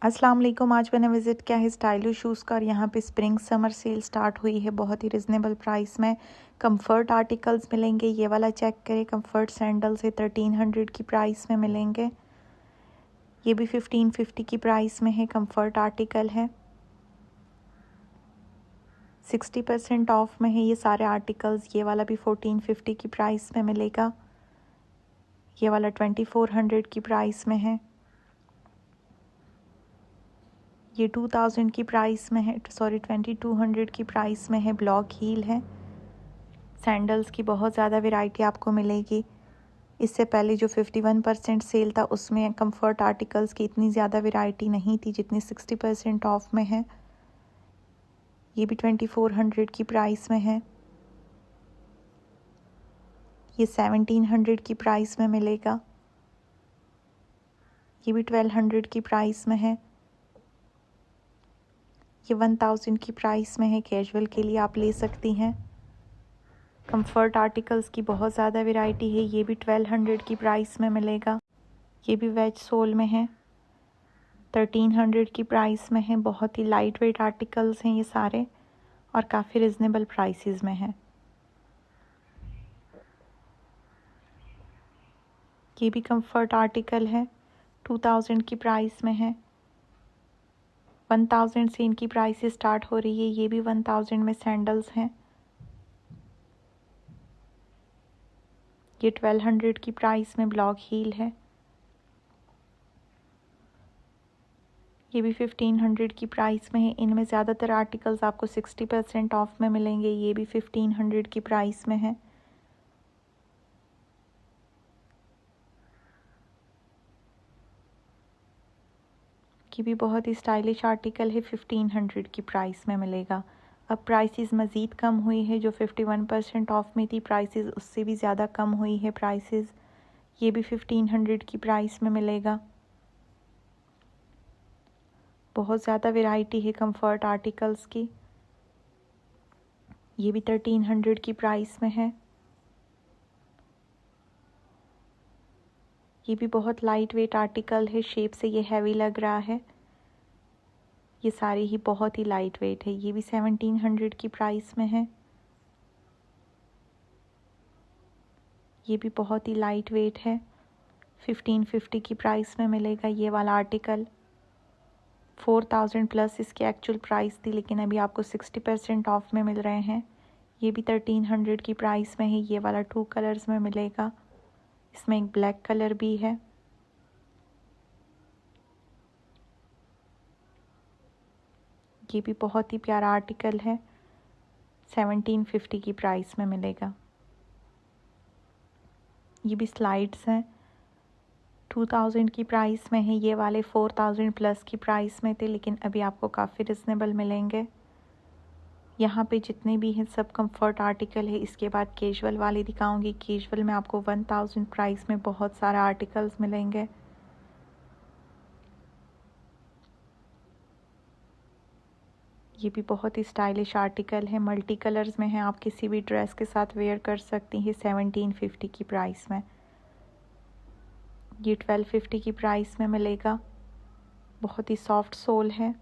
अस्सलाम वालेकुम। आज मैंने विज़िट किया है स्टाइलिश शूज़ का और यहाँ पे स्प्रिंग समर सेल स्टार्ट हुई है बहुत ही रिजनेबल प्राइस में। कंफर्ट आर्टिकल्स मिलेंगे, ये वाला चेक करें, कंफर्ट सैंडल्स है 1300 की प्राइस में मिलेंगे। ये भी 1550 की प्राइस में है, कंफर्ट आर्टिकल है। 60% ऑफ में है ये सारे आर्टिकल्स। ये वाला भी 1450 की प्राइस में मिलेगा। ये वाला 2400 की प्राइस में है। ये 2000 की प्राइस में है, 2200 की प्राइस में है। ब्लॉक हील है। सैंडल्स की बहुत ज़्यादा वैरायटी आपको मिलेगी। इससे पहले जो 51% सेल था उसमें कंफर्ट आर्टिकल्स की इतनी ज़्यादा वैरायटी नहीं थी जितनी 60% ऑफ में है। ये भी 2400 की प्राइस में है। ये 1700 की प्राइस में मिलेगा। ये भी 1200 की प्राइस में है। ये 1000 की प्राइस में है। कैजुअल के लिए आप ले सकती हैं। कंफर्ट आर्टिकल्स की बहुत ज़्यादा वैरायटी है। ये भी 1200 की प्राइस में मिलेगा। ये भी वेज सोल में है, 1300 की प्राइस में है। बहुत ही लाइट वेट आर्टिकल्स हैं ये सारे और काफ़ी रिजनेबल प्राइसेस में है। ये भी कंफर्ट आर्टिकल है, 2000 की प्राइस में है। 1000 से इनकी प्राइस स्टार्ट हो रही है। ये भी 1000 में सैंडल्स हैं। ये 1200 की प्राइस में ब्लॉक हील है। ये भी 1500 की प्राइस में है। इनमें ज़्यादातर आर्टिकल्स आपको 60% ऑफ में मिलेंगे। ये भी 1500 की प्राइस में है। की भी बहुत ही स्टाइलिश आर्टिकल है, 1500 की प्राइस में मिलेगा। अब प्राइसेस मज़ीद कम हुई है, जो 51% ऑफ में थी प्राइसेस उससे भी ज़्यादा कम हुई है प्राइसेस। ये भी 1500 की प्राइस में मिलेगा। बहुत ज़्यादा वैरायटी है कंफर्ट आर्टिकल्स की। ये भी 1300 की प्राइस में है। ये भी बहुत लाइट वेट आर्टिकल है, शेप से ये हैवी लग रहा है। ये सारे ही बहुत ही लाइट वेट है। ये भी 1700 की प्राइस में है। ये भी बहुत ही लाइट वेट है, 1550 की प्राइस में मिलेगा। ये वाला आर्टिकल 4000 प्लस इसकी एक्चुअल प्राइस थी, लेकिन अभी आपको 60% ऑफ में मिल रहे हैं। ये भी 1300 की प्राइस में है। ये वाला 2 कलर्स में मिलेगा। इसमें एक ब्लैक कलर भी है। ये भी बहुत ही प्यारा आर्टिकल है, 1750 की प्राइस में मिलेगा। ये भी स्लाइड्स हैं, 2000 की प्राइस में है। ये वाले 4000 प्लस की प्राइस में थे, लेकिन अभी आपको काफ़ी रिजनेबल मिलेंगे। यहाँ पे जितने भी हैं सब कंफर्ट आर्टिकल है। इसके बाद कैजुअल वाले दिखाऊंगी। कैजुअल में आपको 1000 प्राइस में बहुत सारा आर्टिकल्स मिलेंगे। ये भी बहुत ही स्टाइलिश आर्टिकल है, मल्टी कलर्स में है। आप किसी भी ड्रेस के साथ वेयर कर सकती हैं। 1750 की प्राइस में। ये 1250 की प्राइस में मिलेगा। बहुत ही सॉफ्ट सोल है।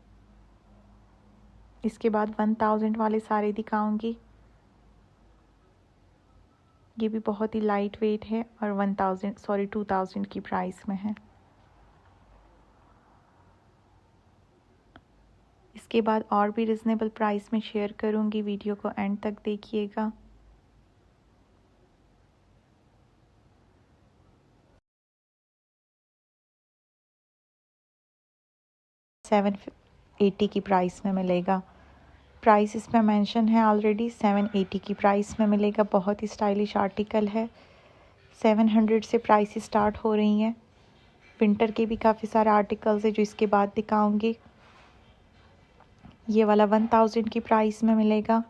इसके बाद 1000 वाले सारे दिखाऊंगी। ये भी बहुत ही लाइट वेट है और 2000 की प्राइस में है। इसके बाद और भी रिजनेबल प्राइस में शेयर करूंगी। वीडियो को एंड तक देखिएगा। $780 की प्राइस में मिलेगा। प्राइस इसमें मेंशन है ऑलरेडी। 780 की प्राइस में मिलेगा। बहुत ही स्टाइलिश आर्टिकल है। 700 से प्राइस स्टार्ट हो रही हैं। विंटर के भी काफ़ी सारे आर्टिकल्स है जो इसके बाद दिखाऊंगी। ये वाला 1000 की प्राइस में मिलेगा।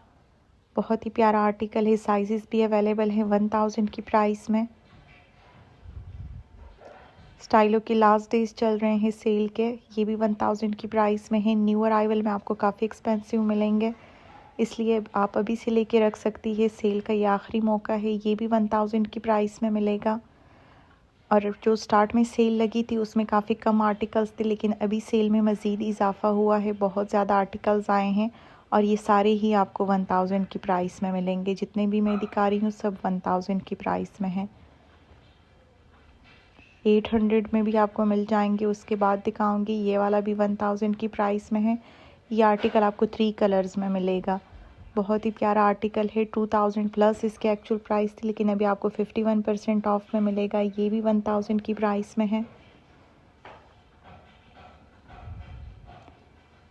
बहुत ही प्यारा आर्टिकल है। साइजेस भी अवेलेबल है 1000 की प्राइस में। स्टाइलो के लास्ट डेज चल रहे हैं सेल के। ये भी 1000 की प्राइस में है। न्यू अराइवल में आपको काफ़ी एक्सपेंसिव मिलेंगे, इसलिए आप अभी से लेके रख सकती है। सेल का ये आखिरी मौका है। ये भी 1000 की प्राइस में मिलेगा। और जो स्टार्ट में सेल लगी थी उसमें काफ़ी कम आर्टिकल्स थे, लेकिन अभी सेल में मज़ीद इजाफा हुआ है, बहुत ज़्यादा आर्टिकल्स आए हैं और ये सारे ही आपको 1000 की प्राइस में मिलेंगे। जितने भी मैं दिखा रही हूँ सब 1000 की प्राइस में है। 800 में भी आपको मिल जाएंगे। उसके बाद दिखाऊंगी ये वाला भी 1000 की प्राइस में है। ये आर्टिकल आपको 3 कलर्स में मिलेगा। बहुत ही प्यारा आर्टिकल है। 2000 प्लस इसके एक्चुअल प्राइस थी, लेकिन अभी आपको 51% ऑफ में मिलेगा। ये भी 1000 की प्राइस में है।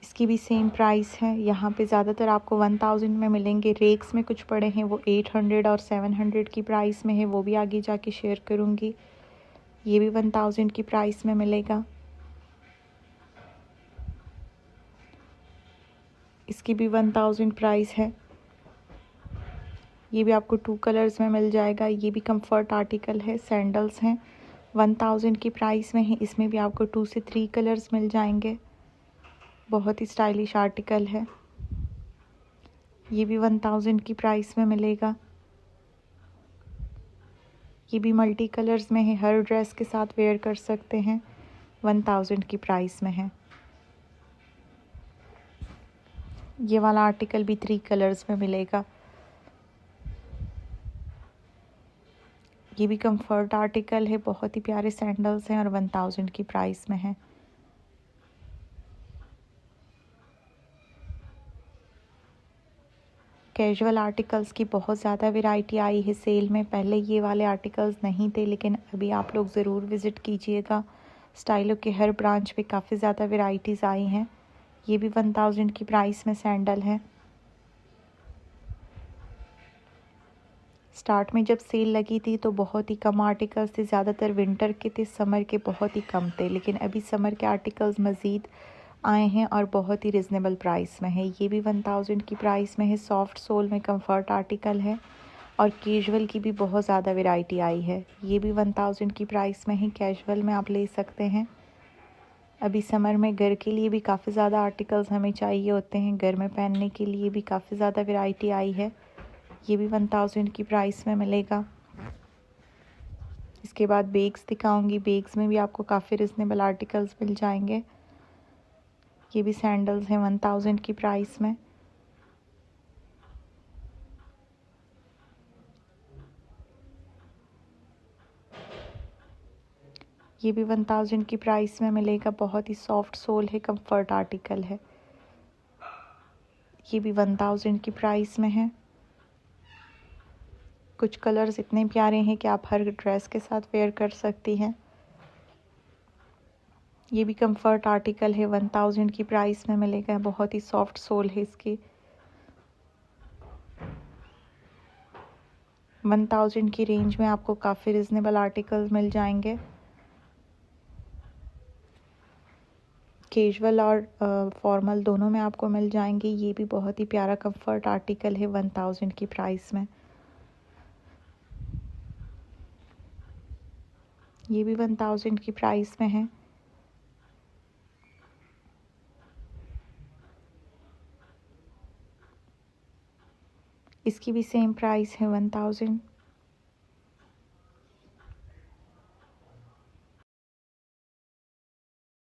इसकी भी सेम प्राइस है। यहाँ पे ज़्यादातर आपको 1000 में मिलेंगे। रेक्स में कुछ पड़े हैं वो 800 और 700 की प्राइस में है, वो भी आगे जाके शेयर करूँगी। ये भी 1000 की प्राइस में मिलेगा। इसकी भी 1000 प्राइस है। ये भी आपको 2 कलर्स में मिल जाएगा। ये भी कंफर्ट आर्टिकल है, सैंडल्स हैं, 1000 की प्राइस में है। इसमें भी आपको 2 से 3 कलर्स मिल जाएंगे। बहुत ही स्टाइलिश आर्टिकल है। ये भी 1000 की प्राइस में मिलेगा। ये भी मल्टी कलर्स में है, हर ड्रेस के साथ वेयर कर सकते हैं। 1000 की प्राइस में है। ये वाला आर्टिकल भी 3 कलर्स में मिलेगा। ये भी कंफर्ट आर्टिकल है, बहुत ही प्यारे सैंडल्स हैं और 1000 की प्राइस में है। कैजुअल आर्टिकल्स की बहुत ज़्यादा वैरायटी आई है सेल में। पहले ये वाले आर्टिकल्स नहीं थे, लेकिन अभी आप लोग ज़रूर विज़िट कीजिएगा। स्टाइलों के हर ब्रांच पे काफ़ी ज़्यादा वैरायटीज़ आई हैं। ये भी 1000 की प्राइस में सैंडल है। स्टार्ट में जब सेल लगी थी तो बहुत ही कम आर्टिकल्स थे, ज़्यादातर विंटर के थे, समर के बहुत ही कम थे, लेकिन अभी समर के आर्टिकल्स मज़ीद आए हैं और बहुत ही रिजनेबल प्राइस में है। ये भी 1000 की प्राइस में है। सॉफ्ट सोल में कंफर्ट आर्टिकल है और कैजुअल की भी बहुत ज़्यादा वैरायटी आई है। ये भी 1000 की प्राइस में है। कैजुअल में आप ले सकते हैं। अभी समर में घर के लिए भी काफ़ी ज़्यादा आर्टिकल्स हमें चाहिए होते हैं, घर में पहनने के लिए भी काफ़ी ज़्यादा वैरायटी आई है। ये भी 1000 की प्राइस में मिलेगा। इसके बाद बैग्स दिखाऊंगी। बैग्स में भी आपको काफ़ी रिजनेबल आर्टिकल्स मिल जाएंगे। ये भी सैंडल्स हैं 1000 की प्राइस में। ये भी 1000 की प्राइस में मिलेगा। बहुत ही सॉफ्ट सोल है, कंफर्ट आर्टिकल है। ये भी 1000 की प्राइस में है। कुछ कलर्स इतने प्यारे हैं कि आप हर ड्रेस के साथ वेयर कर सकती हैं। ये भी कंफर्ट आर्टिकल है, 1000 की प्राइस में मिलेगा। बहुत ही सॉफ्ट सोल है इसकी। 1000 की रेंज में आपको काफ़ी रिजनेबल आर्टिकल्स मिल जाएंगे। कैजुअल और फॉर्मल दोनों में आपको मिल जाएंगे। ये भी बहुत ही प्यारा कंफर्ट आर्टिकल है 1000 की प्राइस में। ये भी 1000 की प्राइस में है। इसकी भी सेम प्राइस है 1000।